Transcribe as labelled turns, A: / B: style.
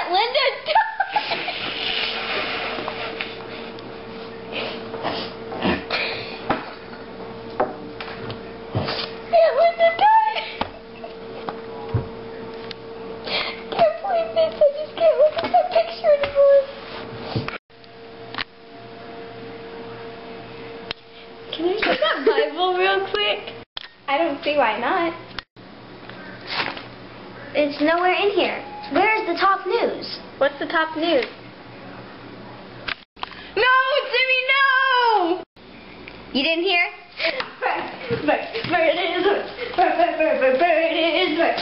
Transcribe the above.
A: Aunt Linda died. Aunt Linda died. Can't believe this. I just can't look at that picture anymore. Can you check that Bible real quick? I don't see why not.
B: It's nowhere in here. Where's the top news?
A: What's the top news? No, Jimmy, no! You didn't hear? Bird is bird is bird.